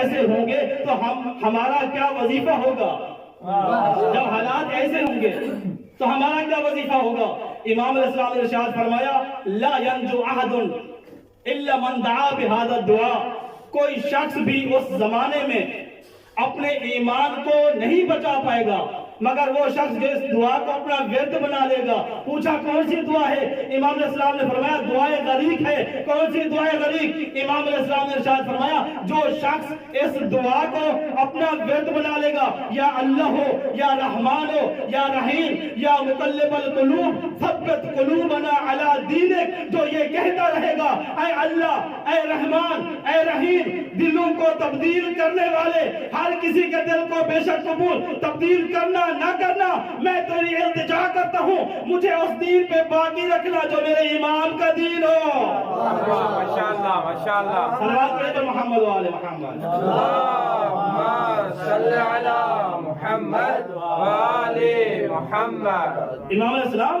ऐसे होंगे तो हमारा क्या वजीफा होगा। जब हालात ऐसे होंगे तो हमारा क्या वजीफा होगा। इमाम अलैहिस्सलाम ने इरशाद फरमाया, ला यंजु अहदुन इल्ला मन दआ बिहादा दुआ। कोई शख्स भी उस जमाने में अपने ईमान को नहीं बचा पाएगा मगर वो शख्स जो इस दुआ को अपना व्यर्थ बना लेगा। पूछा कौन सी दुआ है। इमाम अलैहिस्सलाम ने फरमाया दुआए गरीक है। कौन सी दुआए गरीक। इमाम अलैहिस्सलाम ने इरशाद फरमाया जो शख्स इस दुआ को अपना व्यर्थ बना लेगा, या अल्लाह हो, या रहमान हो, या रहीम, या मुकल्लिबल कुलूब सब्बत कुलूबना अला दीनिक, जो ये कहता रहेगा ऐ अल्लाह, ऐ रहमान, ऐ रहीम, दिलों को तब्दील करने वाले, हर किसी के दिल को बेशक कबूल तब्दील करना ना करना, मैं तेरी इल्तिजा करता हूँ मुझे उस दीन पे बाकी रखना जो मेरे इमाम का दीन हो। माशाअल्लाह माशाअल्लाह। सल्लल्लाहु अलैहि मोहम्मद व आले मोहम्मद। अल्लाहुम्मा सल्ली अला मुहम्मद व आले मुहम्मद। इमाम अलैहिस्सलाम